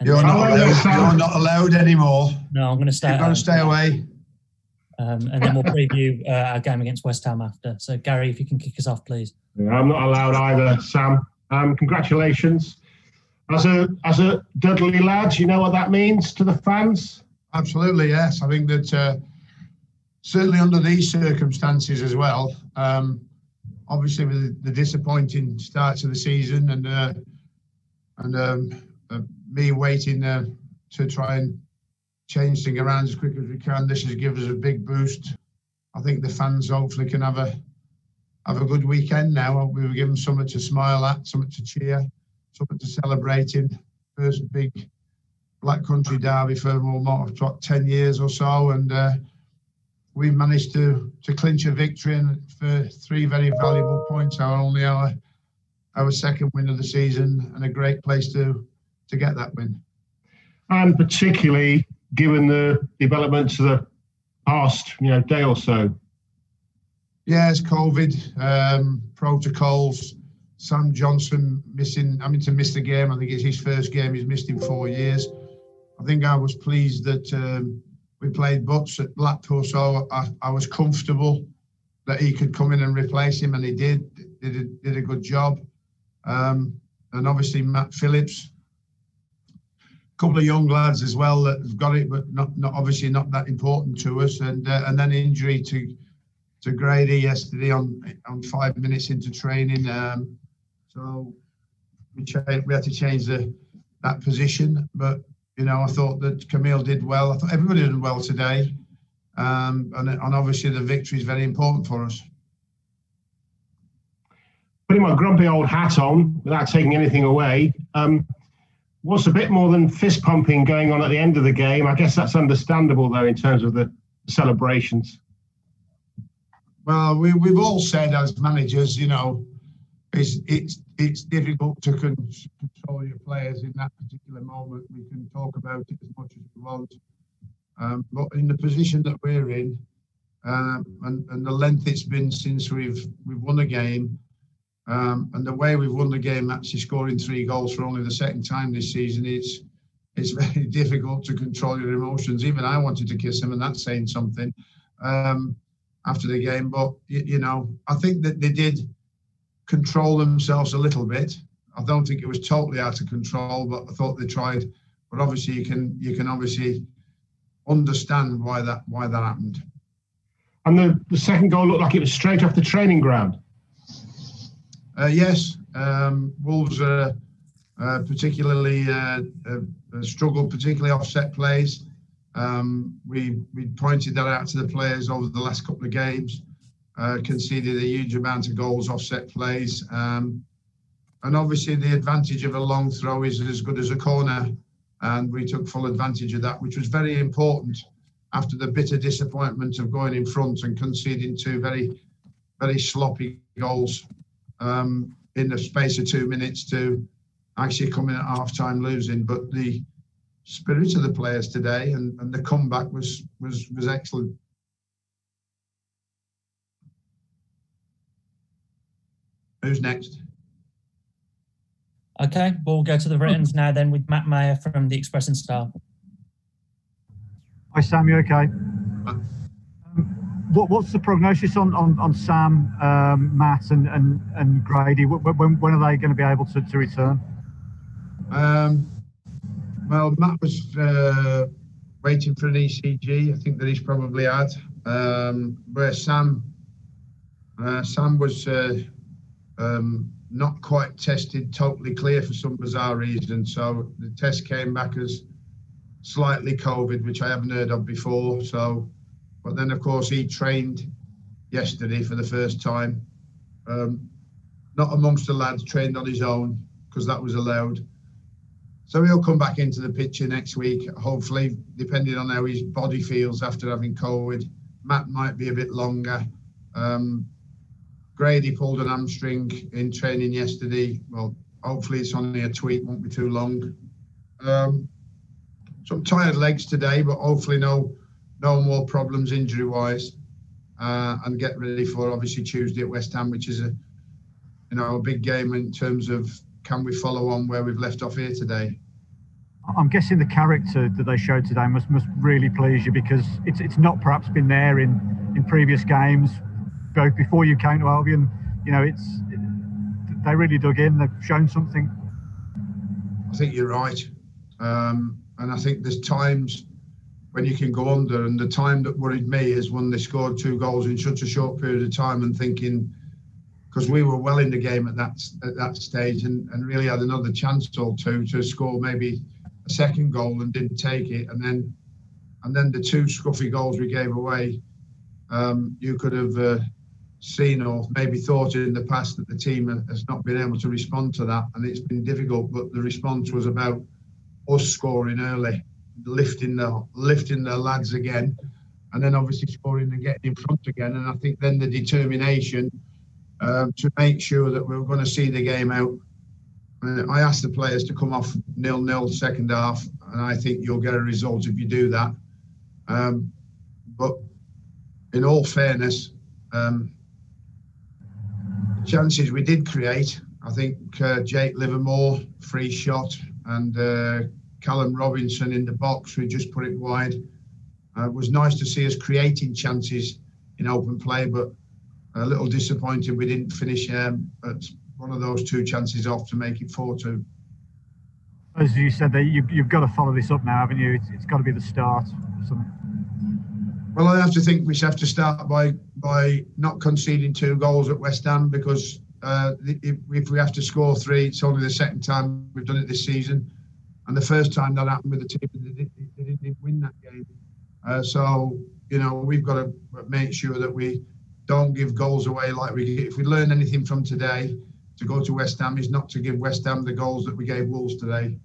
And you're not allowed anymore. No, I'm going to stay. You've got to stay away. And then we'll preview our game against West Ham after. So, Gary, if you can kick us off, please. Yeah, I'm not allowed either, Sam. Congratulations. As a Dudley lad, you know what that means to the fans? Absolutely, yes. I think that certainly under these circumstances as well, obviously with the disappointing starts of the season and me waiting to try and change things around as quick as we can, this has given us a big boost. I think the fans hopefully can have a good weekend now. We were given something to smile at, something to cheer, something to celebrate in. First big Black Country derby for more 10 years or so, and we managed to clinch a victory and for 3 very valuable points. Our second win of the season, and a great place to get that win. And particularly given the developments of the past, day or so. Yes, COVID protocols. Sam Johnson having to miss the game. I think it's his first game he's missed in 4 years. I think I was pleased that we played Butts at Blackpool, so I was comfortable that he could come in and replace him, and he did a good job. And obviously Matt Phillips, a couple of young lads as well that have got it, but not obviously not that important to us. And then injury to Grady yesterday on 5 minutes into training. So we had to change that position, but I thought that Camille did well. I thought everybody did well today, and obviously the victory is very important for us. Putting my grumpy old hat on without taking anything away, was a bit more than fist pumping going on at the end of the game. I guess that's understandable though in terms of the celebrations. Well, we've all said as managers, it's difficult to control your players in that particular moment. We can talk about it as much as we want, but in the position that we're in, and the length it's been since we've won a game, and the way we've won the game, actually scoring 3 goals for only the second time this season, it's very difficult to control your emotions. Even I wanted to kiss him, and that's saying something after the game. But I think that they did control themselves a little bit. I don't think it was totally out of control, but I thought they tried. But obviously, you can obviously understand why that happened. And the second goal looked like it was straight off the training ground. Yes, Wolves particularly struggled, particularly off set plays. We pointed that out to the players over the last couple of games. Conceded a huge amount of goals off set plays, and obviously the advantage of a long throw is as good as a corner, and we took full advantage of that, which was very important after the bitter disappointment of going in front and conceding 2 very, very sloppy goals in the space of 2 minutes to actually coming at half-time losing. But the spirit of the players today and the comeback was excellent. Who's next? Okay, we'll go to the writtens now then with Matt Mayer from the Express and Star. Hi Sam, you okay? What's the prognosis on Sam, Matt and Grady? When are they going to be able to return? Well, Matt was waiting for an ECG. I think that he's probably had. Where Sam was not quite tested totally clear for some bizarre reason. So the test came back as slightly COVID, which I haven't heard of before. So, but then of course he trained yesterday for the first time. Not amongst the lads, trained on his own because that was allowed. So he'll come back into the picture next week, hopefully, depending on how his body feels after having COVID. Matt might be a bit longer. Grady pulled an hamstring in training yesterday. Well, hopefully it's only a tweak, won't be too long. Some tired legs today, but hopefully no more problems injury-wise. And get ready for obviously Tuesday at West Ham, which is a big game in terms of can we follow on where we've left off here today. I'm guessing the character that they showed today must really please you, because it's not perhaps been there in previous games, both before you came to Albion. You know, they really dug in. They've shown something. I think you're right, and I think there's times when you can go under, and the time that worried me is when they scored 2 goals in such a short period of time, and thinking, because we were well in the game at that stage, and really had another chance or two to score maybe a second goal and didn't take it, and then the 2 scruffy goals we gave away. You could have seen or maybe thought in the past that the team has not been able to respond to that, and it's been difficult. But the response was about us scoring early, lifting the lads again, and then obviously scoring and getting in front again. And I think then the determination to make sure that we were going to see the game out. I asked the players to come off 0-0 second half, and I think you'll get a result if you do that. But in all fairness, chances we did create, I think Jake Livermore, free shot, and Callum Robinson in the box, we just put it wide. It was nice to see us creating chances in open play, but a little disappointed we didn't finish at one of those 2 chances off to make it 4-2. As you said, that you've got to follow this up now, haven't you? It's got to be the start or something. Well, I have to think we have to start by not conceding 2 goals at West Ham, because if we have to score 3, it's only the second time we've done it this season, and the first time that happened with the team, they didn't win that game. So you know, we've got to make sure that we don't give goals away like we did. If we learn anything from today to go to West Ham, is not to give West Ham the goals that we gave Wolves today.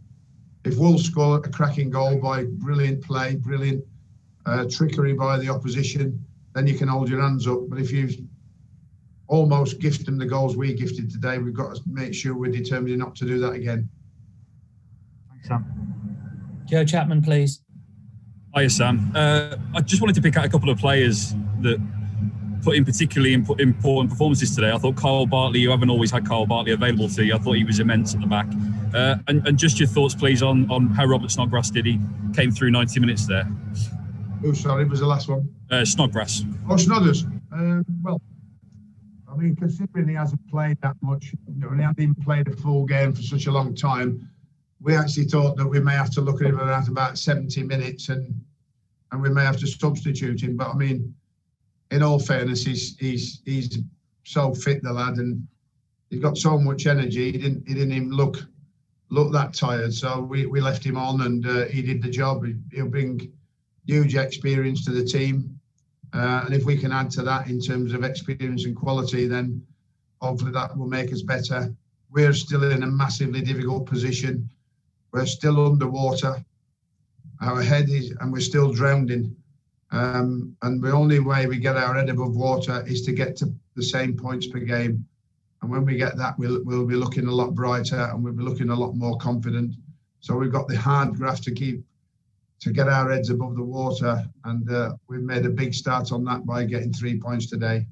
If Wolves score a cracking goal by brilliant play, brilliant trickery by the opposition, then you can hold your hands up. But if you almost gift them the goals we gifted today, we've got to make sure we're determined not to do that again. Thanks, Sam. Joe Chapman, please. Hiya, Sam. I just wanted to pick out a couple of players that put in particularly important performances today. I thought Kyle Bartley, you haven't always had Kyle Bartley available to you. I thought he was immense at the back. And just your thoughts, please, on how Robert Snodgrass did. He came through 90 minutes there. Oh, sorry, was the last one? Snodgrass. Oh, Snodders. Well, I mean, considering he hasn't played that much, and he hasn't even played a full game for such a long time, we actually thought that we may have to look at him at about 70 minutes and we may have to substitute him. But I mean, in all fairness, he's so fit, the lad, and he's got so much energy. He didn't even look that tired. So we left him on, and he did the job. He'll bring huge experience to the team, and if we can add to that in terms of experience and quality, then hopefully that will make us better. We're still in a massively difficult position. We're still underwater. Our head is, and we're still drowning. And the only way we get our head above water is to get to the same points per game. And when we get that, we'll be looking a lot brighter, and we'll be looking a lot more confident. So we've got the hard graft to get our heads above the water, and we've made a big start on that by getting 3 points today.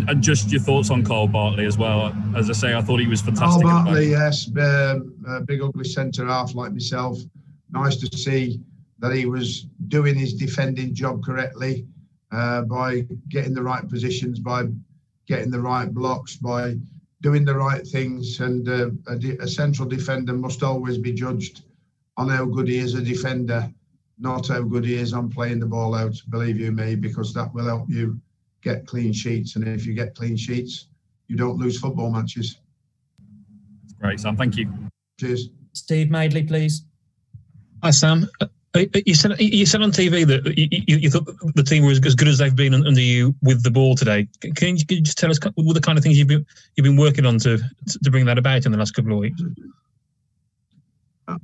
And just your thoughts on Kyle Bartley as well. As I say, I thought he was fantastic. Kyle Bartley, yes, big ugly centre half like myself. Nice to see that he was doing his defending job correctly by getting the right positions, by getting the right blocks, by doing the right things. And a central defender must always be judged on how good he is a defender, not how good he is on playing the ball out, believe you me, because that will help you get clean sheets. And if you get clean sheets, you don't lose football matches. Great, Sam. Thank you. Cheers. Steve Madeley, please. Hi, Sam. You said on TV that you thought the team were as good as they've been under you with the ball today. Can you just tell us what the kind of things you've been working on to bring that about in the last couple of weeks?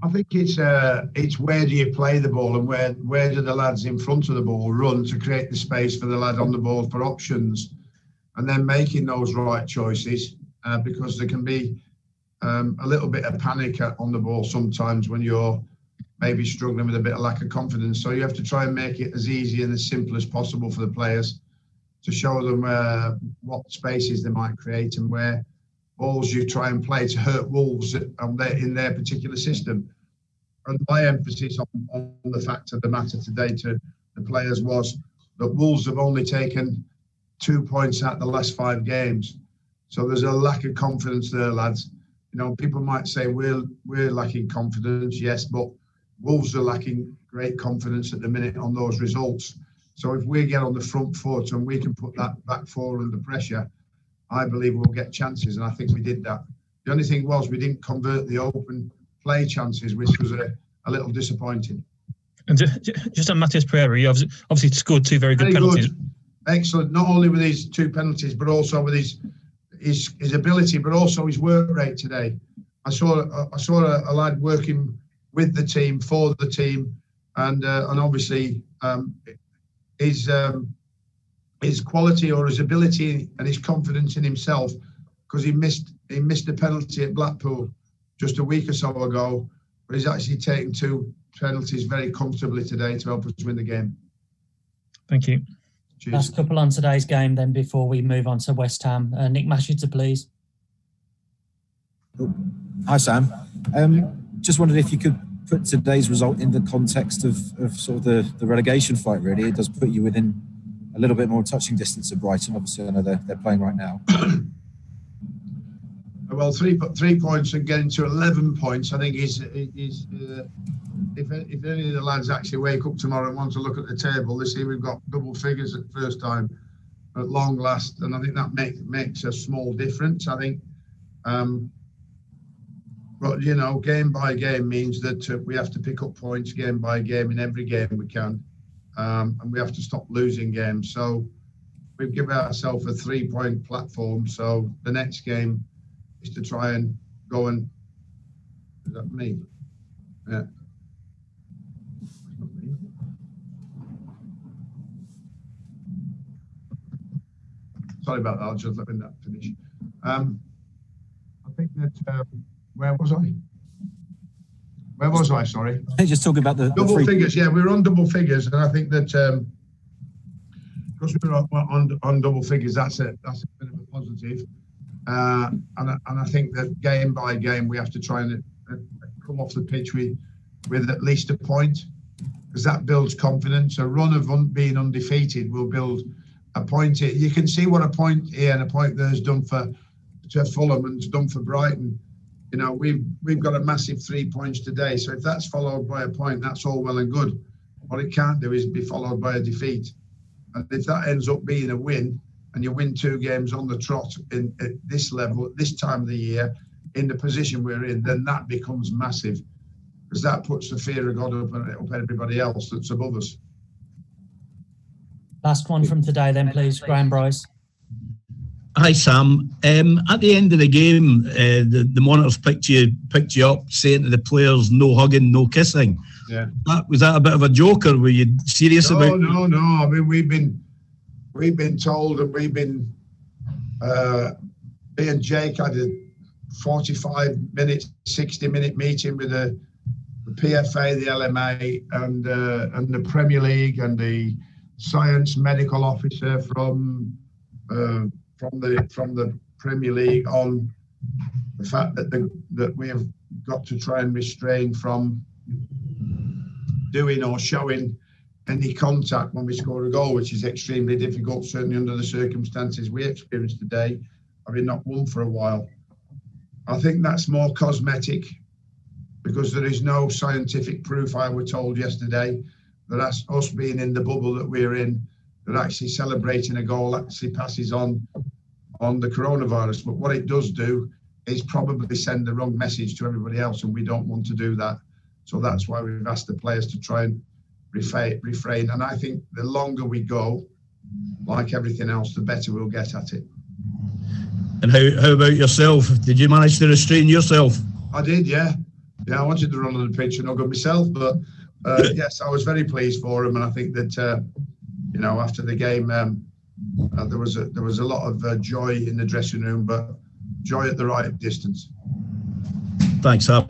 I think it's where do you play the ball, and where do the lads in front of the ball run to create the space for the lad on the ball for options, and then making those right choices, because there can be a little bit of panic on the ball sometimes when you're maybe struggling with a bit of lack of confidence. So you have to try and make it as easy and as simple as possible for the players to show them what spaces they might create and where balls you try and play to hurt Wolves in their particular system. and my emphasis on the fact of the matter today to the players was that Wolves have only taken 2 points out the last 5 games. So there's a lack of confidence there, lads. You know, people might say we're lacking confidence, yes, but Wolves are lacking great confidence at the minute on those results. So if we get on the front foot and we can put that back four under pressure, I believe we'll get chances, and I think we did that. The only thing was we didn't convert the open play chances, which was a little disappointing. And just on Matheus Pereira, he obviously scored 2 very good penalties. Good. Excellent, not only with his 2 penalties, but also with his ability, but also his work rate today. I saw a lad working with the team, for the team, and obviously his quality or his ability and his confidence in himself, because he missed a penalty at Blackpool just a week or so ago, but he's actually taken 2 penalties very comfortably today to help us win the game. Thank you. Cheers. Last couple on today's game then before we move on to West Ham. Nick Mashita, please. Hi, Sam. Just wondered if you could put today's result in the context of sort of the relegation fight, really. It does put you within a little bit more touching distance of Brighton. Obviously, I know they're playing right now. Well, 3 points and getting to 11 points, I think is if any of the lads actually wake up tomorrow and want to look at the table, they see we've got double figures at first time at long last, and I think that makes a small difference. I think, but you know, game by game means that we have to pick up points game by game in every game we can, and we have to stop losing games. So we've given ourselves a 3-point platform. So the next game is to try and go and, is that me? Yeah. Sorry about that, I'll just let that finish. I think that, where was I? Sorry. Just talking about the double figures, yeah, we were on double figures, and I think that because we were on double figures, that's a bit of a positive. And I think that game by game we have to try and come off the pitch with at least a point, because that builds confidence. A run of being undefeated will build a point here. You can see what a point here and a point there has done for Fulham and it's done for Brighton. You know, we've got a massive 3 points today. So if that's followed by a point, that's all well and good. What it can't do is be followed by a defeat. And if that ends up being a win, and you win 2 games on the trot at this level, at this time of the year, in the position we're in, then that becomes massive, because that puts the fear of God up everybody else that's above us. Last one from today then, please, Graham Bryce. Hi, Sam. At the end of the game, the monitors picked you up saying to the players, no hugging, no kissing. Yeah. Was that a bit of a joke, or were you serious about it? No. I mean, we've been told, and we've been, me and Jake had a 45-minute, 60-minute meeting with the PFA, the LMA, and the Premier League, and the science medical officer from the Premier League on the fact that we have got to try and restrain from doing or showing any contact when we score a goal, which is extremely difficult, certainly under the circumstances we experienced today, having not won for a while. I think that's more cosmetic, because there is no scientific proof, I was told yesterday, that that's us being in the bubble that we're in, that actually celebrating a goal actually passes on the coronavirus. But what it does do is probably send the wrong message to everybody else, and we don't want to do that. So that's why we've asked the players to try and refrain. And I think the longer we go, like everything else, the better we'll get at it. And how about yourself? Did you manage to restrain yourself? I did, yeah. Yeah, I wanted to run on the pitch and not go myself, but yes, I was very pleased for him. And I think that, you know, after the game, there was a lot of joy in the dressing room, but joy at the right distance. Thanks, Sam.